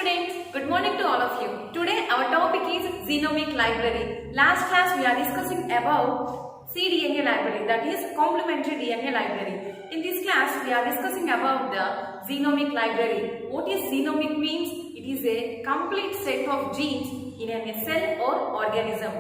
students, good morning to all of you. Today our topic is Genomic Library. Last class we are discussing about cDNA library, that is complementary DNA library. In this class we are discussing about the Genomic Library. What is genomic means? It is a complete set of genes in a cell or organism.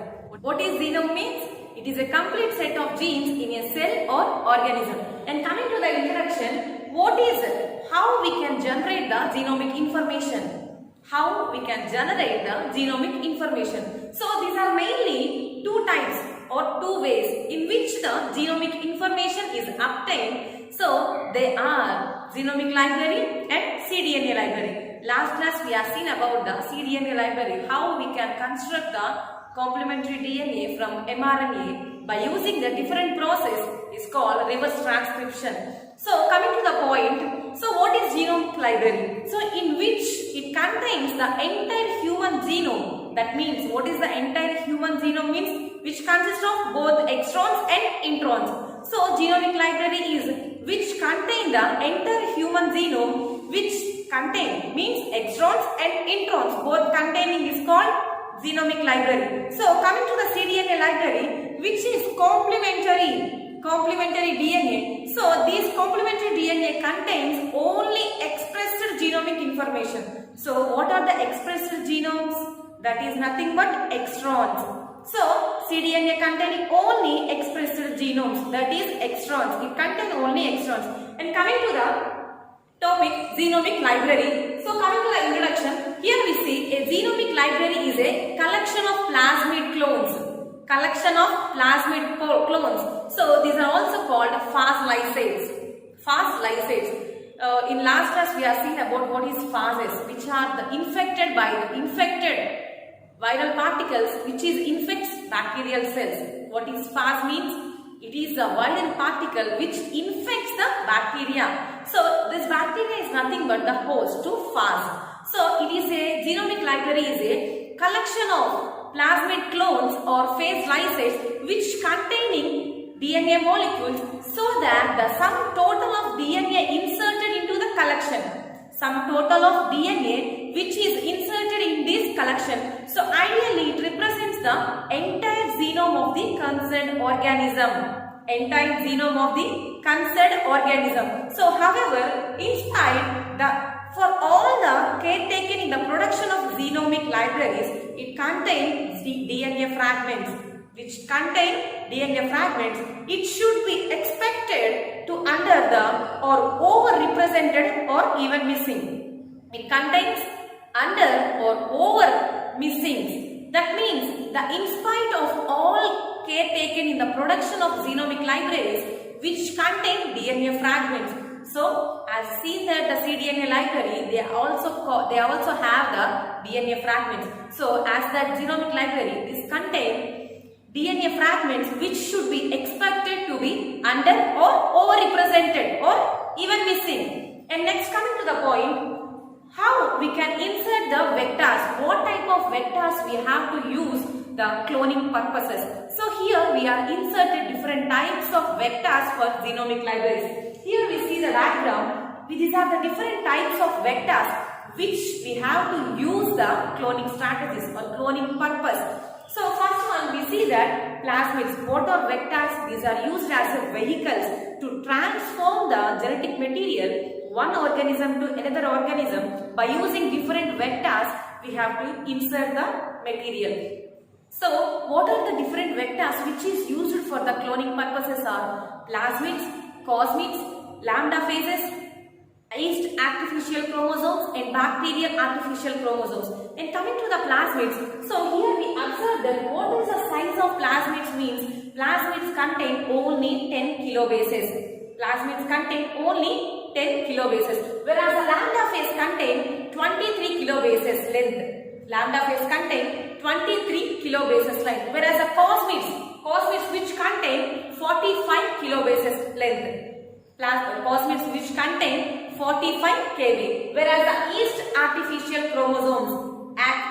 What is genome means? It is a complete set of genes in a cell or organism. And coming to the introduction, what is it? How we can generate the genomic information? How we can generate the genomic information? So these are mainly two types or two ways in which the genomic information is obtained. So they are genomic library and cDNA library. Last class we have seen about the cDNA library, how we can construct the complementary DNA from mRNA by using the different process is called reverse transcription. So coming to the point, so what is genomic library? So in which it contains the entire human genome. That means what is the entire human genome means? Which consists of both extrons and introns. So genomic library is which contain the entire human genome, which contain means extrons and introns both containing is called genomic library. So coming to the cDNA library, which is complementary DNA. So this complementary DNA contains only expressed genomic information. So what are the expressed genomes? That is nothing but extrons. So cDNA containing only expressed genomes, that is extrons. It contains only extrons. And coming to the topic genomic library. So coming to the introduction, here we see a genomic library is a collection of plasmid clones. So these are also called Fas lysates. In last class we have seen about what is phases, which are the infected viral particles which infects bacterial cells. What is Fas means? It is a viral particle which infects the bacteria. So this bacteria is nothing but the host to Fas. So it is a genomic library is a collection of plasmid clones or phase lysates which containing DNA molecules, so that the sum total of DNA inserted into the collection. Sum total of DNA which is inserted in this collection. So ideally it represents the entire genome of the concerned organism. So however, inside for all the care taken in the production of genomic libraries, it contains the DNA fragments. It should be expected to under the or over-represented or even missing. It contains under or over missings. That means that in spite of all care taken in the production of genomic libraries which contain DNA fragments. So as seen that the cDNA library, they also have the DNA fragments. So as that genomic library, this contain DNA fragments which should be expected to be under or over-represented or even missing. And next, coming to the point, how we can insert the vectors. What type of vectors we have to use the cloning purposes. So here we are inserted different types of vectors for genomic libraries. Here we see the diagram. These are the different types of vectors which we have to use the cloning strategies or cloning purpose. So first one, we see that plasmids, both are vectors. These are used as vehicles to transform the genetic material one organism to another organism. By using different vectors, we have to insert the material. So what are the different vectors which is used for the cloning purposes are plasmids, cosmids, lambda phases, yeast artificial chromosomes and bacterial artificial chromosomes. And coming to the plasmids, so here we observe that what is the size of plasmids means plasmids contain only 10 kilobases. Whereas the lambda phase contain 23 kilobases length. Whereas the cosmids which contain 45 kilobases length. Cosmids which contain 45 kb. Whereas the yeast artificial chromosomes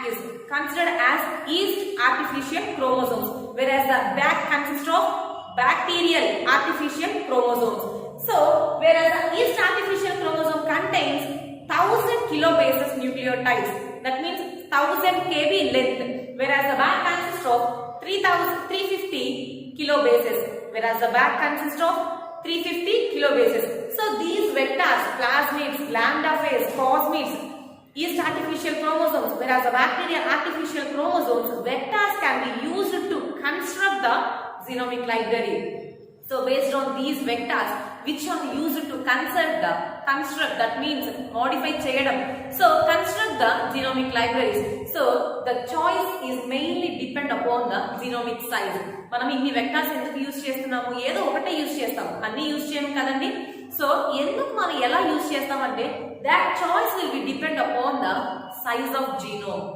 is considered as yeast artificial chromosomes. Whereas the back consists of bacterial artificial chromosomes. So whereas the yeast artificial chromosome contains 1000 kilobases nucleotides. That means 1000 kb length, whereas the back consists of 350 kilobases, whereas the back consists of 350 kilobases. So these vectors, plasmids, lambda phase, cosmids, yeast artificial chromosomes, whereas the bacteria artificial chromosomes, vectors can be used to construct the genomic library. So based on these vectors, which are used to construct, that means modify cheyadam, so construct the genomic libraries. So the choice is mainly depend upon the genomic size. మనం ఇన్ని vectors ఎందుకు use చేస్తున్నాము? ఏదో ఒకటే use చేస్తాం, అన్ని use చేయము కదండి. సో ఎందుకు మనం ఎలా యూజ్ చేస్తామంటే that choice will be depend upon the size of genome.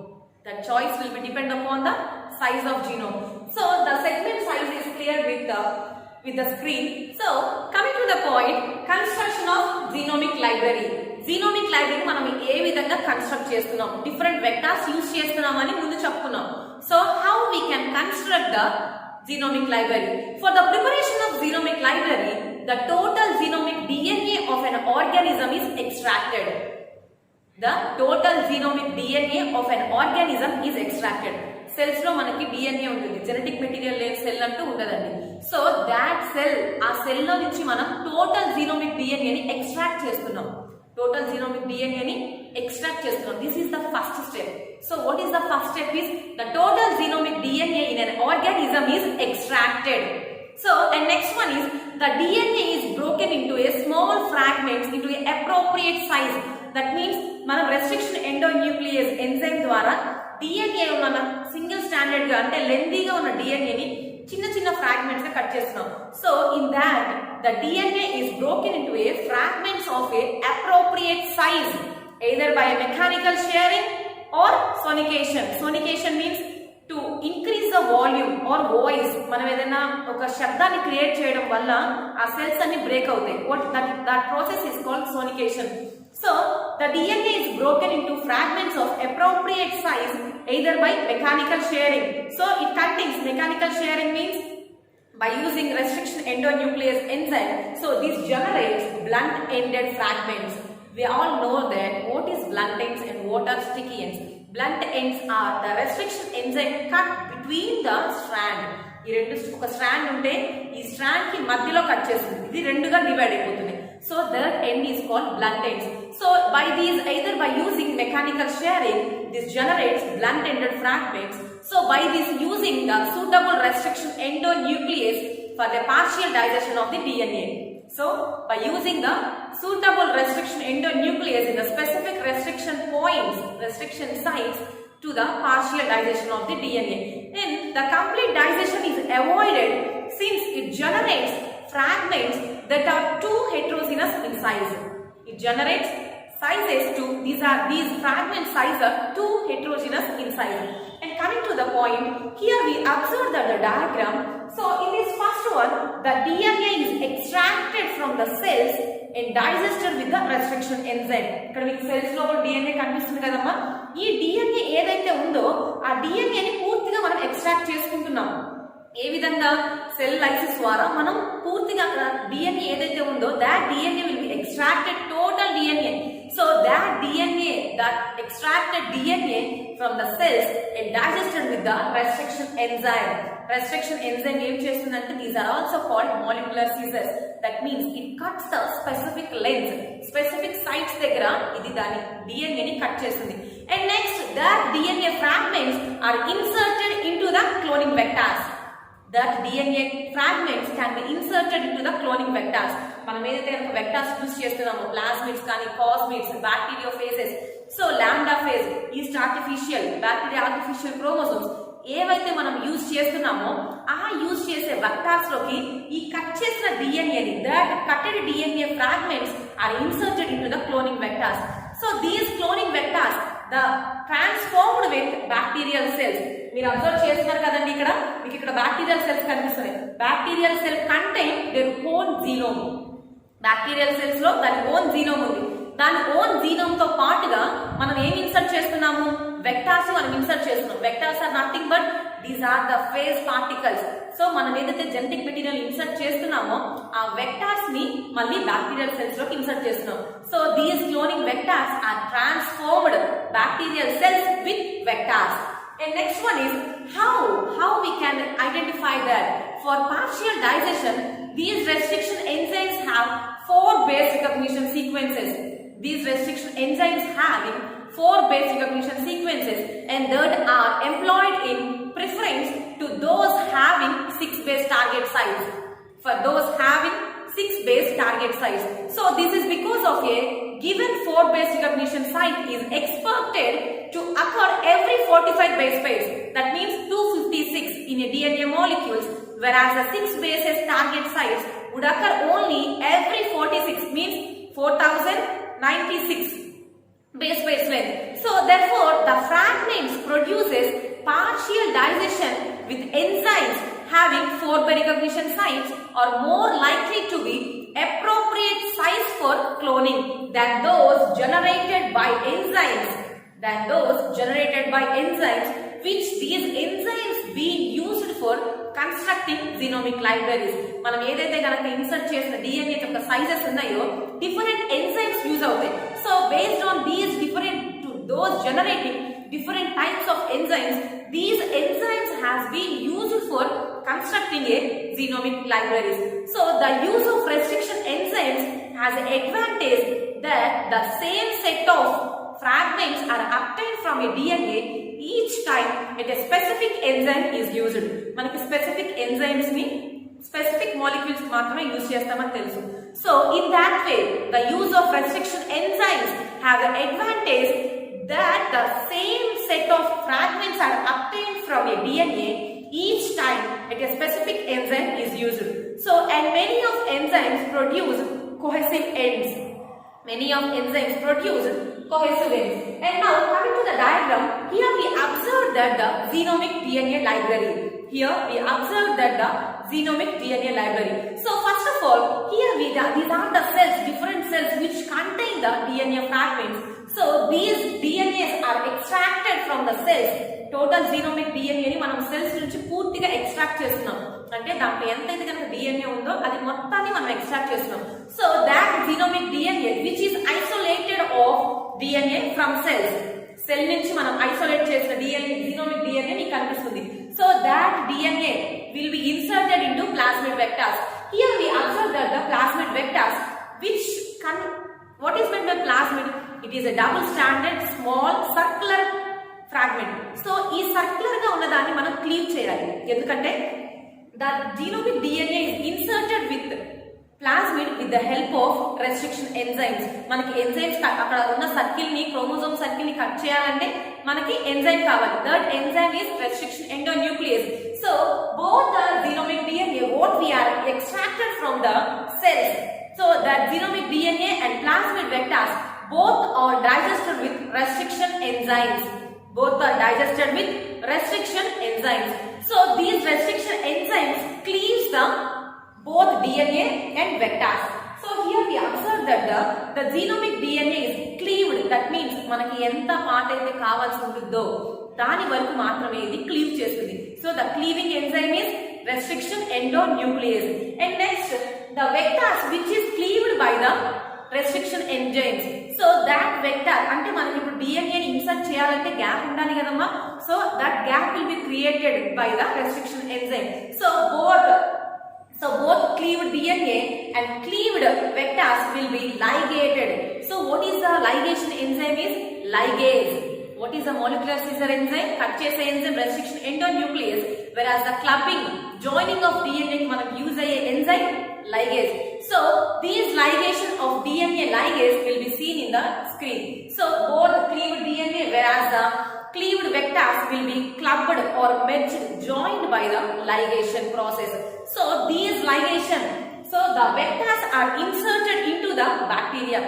That choice will be depend upon the size of genome. So the segment size is clear with the screen. So coming to the point, construction of genomic library. Genomic library మనం ఏ విధంగా construct చేస్తున్నాం, different vectors use చేస్తున్నామని ముందు చెప్పుకున్నాం. So how we can construct the genomic library? For the preparation of genomic library, the total genomic DNA of an organism is extracted. The total genomic DNA of an organism is extracted. Cells లో మనకి DNA ఉంటుంది, genetic material లేని cell అంటూ ఉండదండి. So that cell, ఆ cell లో నుంచి మనం టోటల్ జీనోమిక్ డిఎన్ఏని ఎక్స్ట్రాక్ట్ చేస్తున్నాం. టోటల్ జీనోమిక్ డిఎన్ఏని ఎక్స్ట్రాక్ట్ చేస్తున్నాం. This is the first step. So what is the first step? Is the total genomic DNA in an organism is extracted. So and next one is the DNA is broken into a small fragments into a appropriate size. That means మనం restriction ఎండోన్యూక్లియేజ్ enzyme ద్వారా DNA ఉన్న single standard గా అంటే లెందీగా ఉన్న డిఎన్ఏని చిన్న చిన్న fragments గా cut చేస్తున్నాం. So in that the DNA is broken into a fragments of a appropriate size, either by mechanical shearing or sonication. Sonication means to increase the volume or voice. మనం ఏదైనా ఒక శబ్దాన్ని క్రియేట్ చేయడం వల్ల ఆ cells అన్ని break అవుతాయి. that process is called sonication. So the DNA is broken into fragments of appropriate size either by mechanical shearing. So it contains, mechanical shearing means by using restriction endonuclease enzyme. So this generates blunt ended fragments. We all know that what is blunt ends and what are sticky ends. Blunt ends are the restriction enzyme cut between the strand. ఈ రెండు ఒక strand ఉంటే ఈ strand కి మధ్యలో cut చేస్తుంది, ఇది రెండుగా డివైడ్ అయిపోతుంది. So that end is called blunt ends. So by these, either by using mechanical shearing, this generates blunt ended fragments. So by this using the suitable restriction endonuclease for the partial digestion of the DNA. So by using the suitable restriction endonuclease in the specific restriction points, restriction sites to the partial digestion of the DNA, then the complete digestion is avoided since it generates fragments that are too heterogeneous in size. It generates sizes to these fragment sizes are too heterogeneous in size. And coming to the point, here we observe that the diagram. So in this first one, the DNA is extracted from the cells and digested with the restriction enzyme. ఇక్కడ మీకు cells లో DNA కనిపిస్తుంది కదమ్మా. ఈ DNA ఏదైతే ఉందో ఆ DNA ని పూర్తిగా మనం ఎక్స్ట్రాక్ట్ చేసుకుంటున్నాం. ఏ విధంగా? సెల్ లైసిస్ ద్వారా మనం పూర్తిగా DNA ఏదైతే ఉందో that DNA will be extracted, total DNA. So that DNA, that extracted DNA from the cells and digested with the restriction enzyme. Restriction enzyme ఏం చేస్తుందంటే these are also called molecular scissors. That means it cuts the specific length, specific sites దగ్గర ఇది దాని DNA ని cut చేస్తుంది. And next that DNA fragments are inserted into the cloning vectors. That DNA fragments can be inserted into the cloning vectors. మనం ఏదైతే కనుక vectors use చేస్తున్నామో plasmids కానీ cosmids, bacteriophages, so lambda phage, yeast artificial, bacteria artificial chromosomes ఏవైతే మనం use చేస్తున్నామో ఆ use చేసే వెక్టార్స్ లోకి ఈ కట్ చేసిన డిఎన్ఏని, that cutted DNA fragments are inserted into the cloning vectors. So these cloning vectors the transformed with bacterial cells. మీరు అబ్జర్వ్ చేస్తున్నారు కదండి, ఇక్కడ మీకు ఇక్కడ బ్యాక్టీరియల్ సెల్స్ కనిపిస్తున్నాయి. Bacterial cell contain their own genome. Bacterial cells లో దాని ఓన్ జీనోమ్ ఉంది. దాని ఓన్ జీనోమ్ తో పాటుగా మనం ఏం ఇన్సర్ట్ చేస్తున్నాము? వెక్టార్స్ మనం ఇన్సర్ట్ చేస్తున్నాం. Vectors are nothing but these are the phase particles. So మనం ఏదైతే జెనెటిక్ మెటీరియల్ ఇన్సర్ట్ చేస్తున్నామో ఆ వెక్టార్స్ ని మళ్ళీ బ్యాక్టీరియల్ సెల్స్ లోకి ఇన్సర్ట్ చేస్తున్నాం. So these cloning vectors are transformed bacterial cells with vectors. And next one is how we can identify that. For partial digestion, these restriction enzymes have 4 base recognition sequences. These restriction enzymes having 4 base recognition sequences and that are employed in preference to those having 6 base target sites. For those having 6 base target sites. So this is because of a given 4 base recognition site is expected to occur every 45 base pairs. That means 256 in a DNA molecules, whereas the 6 bases target sites would occur only every 46, means 4096 base pairs length. So therefore the fragments produces partial digestion with enzymes having 4 base recognition sites are more likely to be appropriate size for cloning than those generated by enzymes which these enzymes being used for constructing genomic libraries. మనం ఏదైతే గనక insert చేసిన DNA యొక్క sizes ఉన్నాయో different enzymes use అవుతాయి. So based on these different to those generating different types of enzymes, these enzymes has been used for constructing a genomic libraries. So the use of restriction enzymes has an advantage that the same set of fragments are obtained from a DNA each time at a specific enzyme is used. మనకి specific enzymes ని specific molecules మాత్రమే use చేస్తామని తెలుసు. So in that way the use of restriction enzymes have the advantage that the same set of fragments are obtained from a DNA each time at a specific enzyme is used. So and many of enzymes produce cohesive ends. And now coming to the diagram, here we observe that the genomic DNA library. So first of all, here these are the cells, different cells which contain the DNA fragments. So these DNAs are extracted from the cells. Total genomic DNA ని మనం cells నుంచి పూర్తిగా extract చేస్తున్నాం. అంటే దాంట్లో ఎంతైతే కనుక DNA ఉందో అది మొత్తాన్ని మనం ఎక్స్ట్రాక్ట్ చేస్తున్నాం. So that genomic DNA which is isolated of DNA from cells. Cell నుంచి మనం ఐసోలేట్ చేసిన DNA, genomic DNA మీకు కనిపిస్తుంది. So that DNA will be inserted into plasmid vectors. Here we observe that the plasmid vectors which what is meant by plasmid? It is a double stranded small circular fragment. So ఈ circular గా ఉన్న దాన్ని మనం cleave చేయాలి. ఎందుకంటే the genomic DNA is inserted with plasmid with the help of restriction enzymes. మనకి enzymes అక్కడ ఉన్న సర్కిల్ ని, క్రోమోజోమ్ సర్కిల్ ని కట్ చేయాలంటే మనకి ఎంజైమ్ కావాలి. That enzyme is restriction endonuclease. So both the genomic DNA what we are extracted from the cells. So that genomic DNA and plasmid vectors both are digested with restriction enzymes. So these restriction enzymes cleaves the both DNA and vectors. So here we observe that the genomic DNA is cleaved. That means మనకి ఎంత part అయితే కావాల్సి ఉంటుందో దాని వరకు మాత్రమే ఇది cleave చేస్తుంది. So the cleaving enzyme is restriction endonuclease. And next the vectors which is cleaved by the restriction enzymes. So that vector అంటే మనకి ఇప్పుడు DNA ని ఇన్సర్ట్ చేయాలంటే గ్యాప్ ఉండాలి కదమ్మా. So that gap will be created by the restriction enzyme. So both cleaved DNA and cleaved vectors will be ligated. So what is the ligation enzyme is ligase. What is the molecular scissor enzyme? Cut chese enzyme restriction endonuclease. Whereas the clubbing, joining of DNA మనం use అయ్యే enzyme ligase. So these ligation of DNA ligase will be seen in the screen. So both cleaved DNA whereas the cleaved vectors will be clubbed or merged, joined by the ligation process. So these ligation, so the vectors are inserted into the bacteria.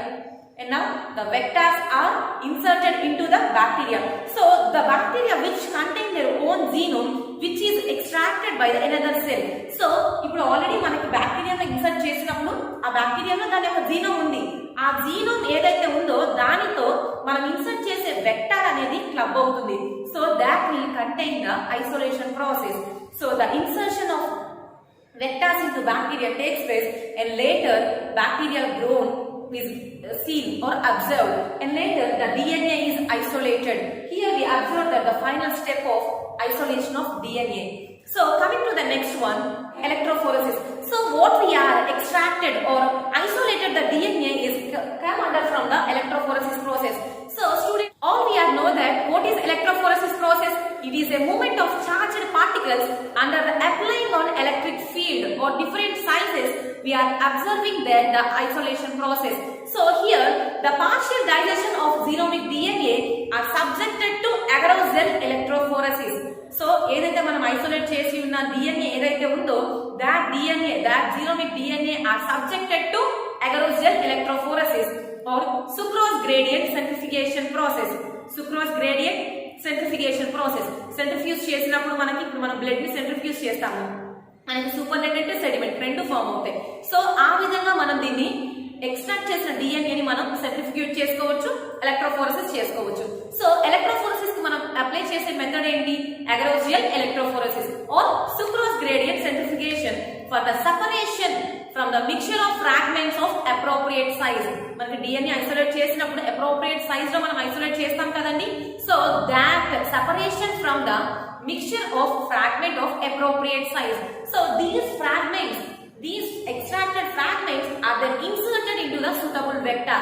And now the vectors are inserted into the bacteria. So the bacteria which contain their own genome which is extracted by the another cell. So ఇప్పుడు already మనకి బ్యాక్టీరియాలో insert చేసినప్పుడు ఆ బ్యాక్టీరియాలో దాని యొక్క genome ఉంది. ఆ genome ఏదైతే ఉందో దానితో మనం ఇన్సర్ట్ చేసే వెక్టార్ అనేది క్లబ్ అవుతుంది. So that will contain the isolation process. So the insertion of vectors into bacteria takes place and later bacterial growth is seen or observed and later the DNA is isolated. Here we observe that the final step of isolation of DNA. So coming to the next one, electrophoresis. So what we are extracted or isolated the DNA is come under from the electrophoresis process. So students, all we are know that what is electrophoresis process? It is a movement of charged particles under the applying on electric field or different sizes. We are observing that the isolation process. So here the partial digestion of xenomic DNA are subjected to agarosal electrophoresis. So ఏదైతే మనం isolate చేసి ఉన్న DNA ఏదైతే ఉందో that xenomic DNA are subjected to agarosal electrophoresis or sucrose gradient centrifugation process. Sucrose gradient centrifugation process. Centrifuge చేసినప్పుడు ఇప్పుడు మనం blood ని సెంట్రిఫ్యూజ్ చేస్తాము, మనకి సూపర్నెంట్ సెడిమెంట్ రెండు ఫామ్ అవుతాయి. సో ఆ విధంగా మనం దీన్ని ఎక్స్ట్రాక్ట్ చేసిన DNA ని మనం సెంట్రిఫ్యూజ్ చేసుకోవచ్చు, ఎలక్ట్రోఫోరెసిస్ చేసుకోవచ్చు. సో ఎలక్ట్రోఫోరెసిస్ కి మనం అప్లై చేసే మెథడ్ ఏంటి? Agarose gel electrophoresis or sucrose gradient centrifugation for the separation from the mixture of fragments of appropriate size. మనకి DNA ఐసోలేట్ చేసినప్పుడు అప్రోప్రియేట్ సైజ్ లో మనం ఐసోలేట్ చేస్తాం కదండి. So that separation from the mixture of fragment of appropriate size. So these extracted fragments are then inserted into the suitable vector.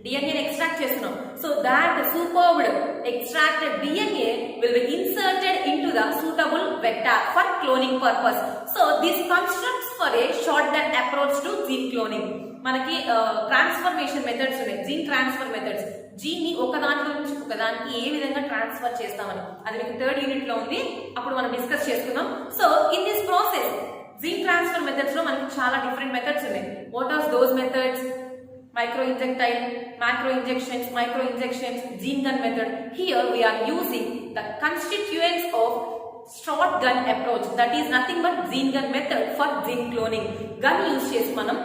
DNA extract చేస్తున్నాం. So that superbed extracted DNA will be inserted into the suitable vector for cloning purpose. So this constructs for a shortcut approach to gene cloning. మనకి transformation methods ఉన్నాయి, gene transfer methods. Gene ని ఒక దాంట్లో నుంచి ఒక దానికి ఏ విధంగా transfer చేస్తామని అది మీకు 3rd యూనిట్ లో ఉంది, అప్పుడు మనం డిస్కస్ చేసుకుందాం. So in this process gene transfer methods లో మనకి చాలా డిఫరెంట్ మెథడ్స్ ఉన్నాయి. What are those methods? micro injectile, macro injections, gene gun method. Here we are using the constituents of shotgun approach, that is nothing but gene gun method for gene cloning. Gun use చేసి మనం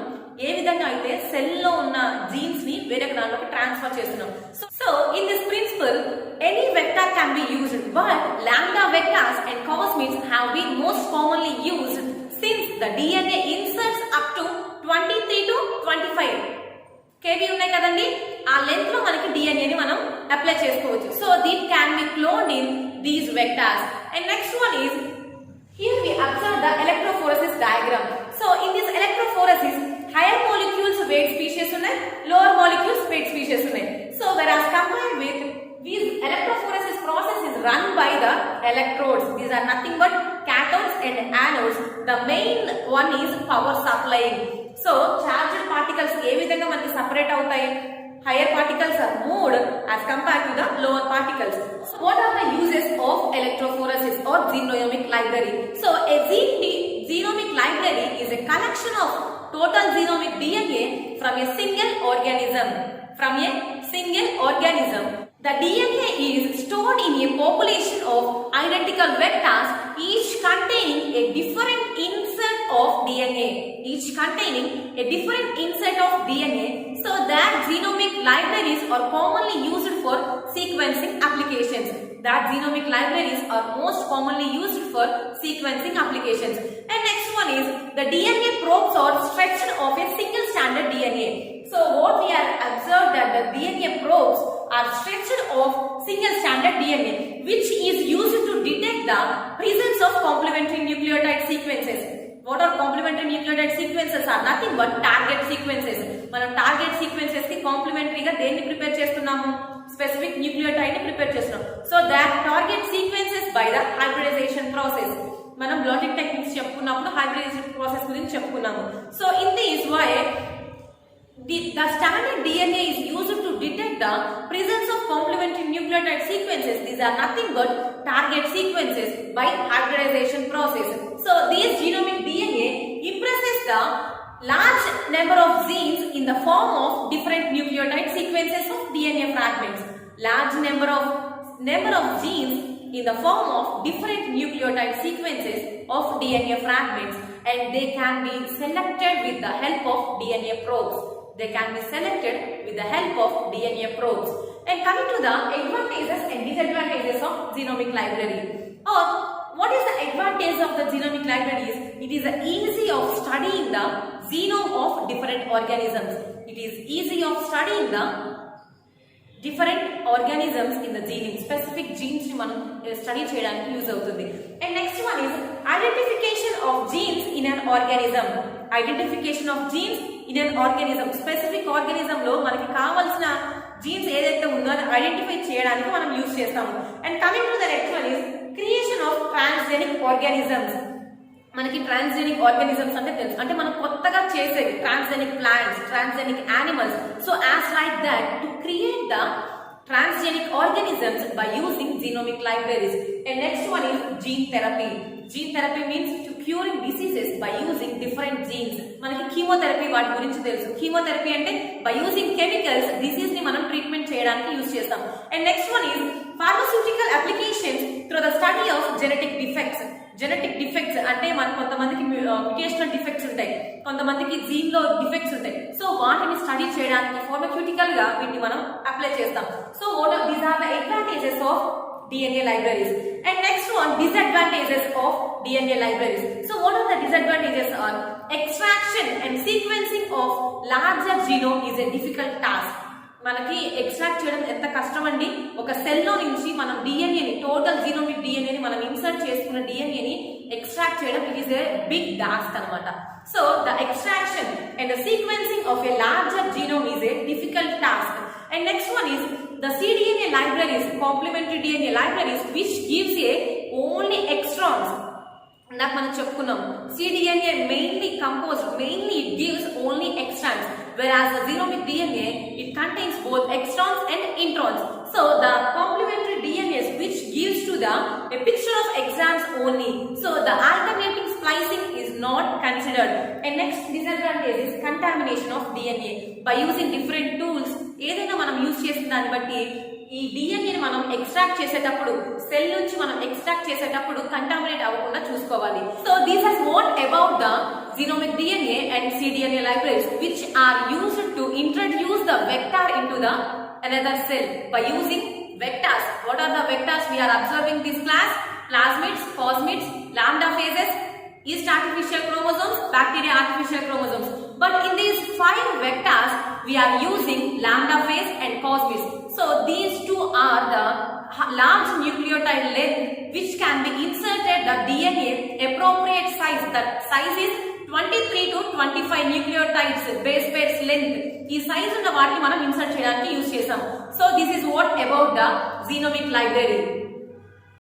ఏ విధంగా అయితే cell లో ఉన్న jeans ని వేరే దానిలోకి transfer చేస్తున్నాం. So in this principle any vector can be used, but lambda vectors and cosmids have been most commonly used since the DNA inserts up to 23 to 25 kb ఉన్నాయి కదండి. ఆ లెంత్ లో మనకి DNA ని మనం అప్లై చేసుకోవచ్చు. So దీట్ can be cloned in these vectors. And next one is here we observe the electrophoresis diagram. So in this electrophoresis higher molecules weight species ఉన్నాయి, lower molecules weight species ఉన్నాయి. So whereas compared with these electrophoresis process is run by the electrodes. These are nothing but cathodes and anodes. The main one is power supplying. So charged particles ఏ విధంగా మనకి separate అవుతాయి? higher particles are moved as compared to the lower particles. So what are the uses of electrophoresis or genomic library? So a genomic library is a collection of total genomic DNA from a single organism. The DNA is stored in a population of identical vectors, each containing a different insert of DNA. So that genomic libraries are commonly used for sequencing applications. And next one is the DNA probes are stretched of a single stranded DNA. So what we are observed that the DNA probes are stretched of single stranded DNA, which is used to detect the presence of complementary nucleotide sequences. What are complementary nucleotide sequences? Are nothing but target sequences. మనం target sequences కి కాంప్లిమెంటరీగా దేన్ని prepare చేస్తున్నాము? Specific nucleotide ని prepare చేస్తున్నాం. So that target sequences by the hybridisation process. మనం blotting techniques చెప్పుకున్నప్పుడు hybridisation process గురించి చెప్పుకున్నాము. So in this way the standard DNA is used to detect the presence of complementary nucleotide sequences. These are nothing but target sequences by hybridization process. So this genomic DNA impresses the large number of genes in the form of different nucleotide sequences of DNA fragments. Large number of genes in the form of different nucleotide sequences of DNA fragments, and they can be selected with the help of DNA probes. They can be selected with the help of DNA probes. And coming to the advantages and disadvantages of genomic library. Or what is the advantage of the genomic libraries? It is easy of studying the genome of different organisms. It is easy of studying the different organisms in the genome. Specific genes ని మనం study చేయడానికి use అవుతుంది. And next one is identification of genes in an organism. Identification of genes in an organism. Specific organism లో మనకి కావాల్సిన jeans ఏదైతే ఉందో అది ఐడెంటిఫై చేయడానికి మనం యూజ్ చేస్తాము. And coming to the next one is creation of transgenic organisms. మనకి ట్రాన్స్జెనిక్ ఆర్గానిజమ్స్ అంటే తెలుసు, అంటే మనం కొత్తగా చేసేవి transgenic plants, transgenic animals. So as like that to create the transgenic organisms by using genomic libraries. And next one is gene therapy. Gene therapy means to curing diseases by using different genes. మనకి chemotherapy వాటి గురించి తెలుసు. Chemotherapy అంటే by using chemicals disease ని మనం treatment చేయడానికి use చేస్తాం. And next one is pharmaceutical applications through the study of genetic defects. Genetic defects అంటే మనకు కొంతమందికి మ్యుటేషనల్ డిఫెక్ట్స్ ఉంటాయి, కొంతమందికి జీన్ లో డిఫెక్ట్స్ ఉంటాయి. సో వాటిని స్టడీ చేయడానికి ఫార్మాక్యూటికల్ గా వీటిని మనం అప్లై చేస్తాం. So these are the advantages of DNA libraries. And next one, disadvantages of DNA libraries. So what are the disadvantages? Are extraction and sequencing of larger genome is a difficult task. మనకి extract చేయడం ఎంత కష్టం అండి. ఒక cell లో నుంచి మనం డిఎన్ఏని, total genomic డిఎన్ఏని మనం ఇన్సర్ట్ చేసుకున్న డిఎన్ఏని ఎక్స్ట్రాక్ట్ చేయడం it is a big task అన్నమాట. So the extraction and the sequencing of a larger genome is a difficult task. And next one is the cDNA libraries, complementary DNA libraries, which gives a only extrons. నాకు మనం చెప్పుకున్నాం cDNA mainly it gives only extrons, whereas the genomic DNA it contains both extrons and introns. So the complementary DNAs which gives to the a picture of exons only. So the alternating splicing is not considered. And next disadvantage is contamination of DNA by using different tools. ఏదైనా మనం use చేసిన దాన్ని బట్టి ఈ డిఎన్ఏని మనం extract చేసేటప్పుడు, cell నుంచి మనం ఎక్స్ట్రాక్ట్ చేసేటప్పుడు కంటామినేట్ అవ్వకుండా చూసుకోవాలి. So this has what about the genomic DNA and cDNA libraries which are used to introduce the vector into the another cell by using vectors. What are the vectors we are observing this class? Plasmids, plasmids, lambda phases, yeast artificial chromosomes, bacteria artificial chromosomes. But in these 5 vectors we are using lambda phase and plasmids. So these two are the large nucleotide length which can be inserted the DNA appropriate size. That size is 23 to 25 nucleotides base pairs length. ఈ size ఉన్న వాటిని మనం insert చేయడానికి use చేసాం. So this is what about the genomic library.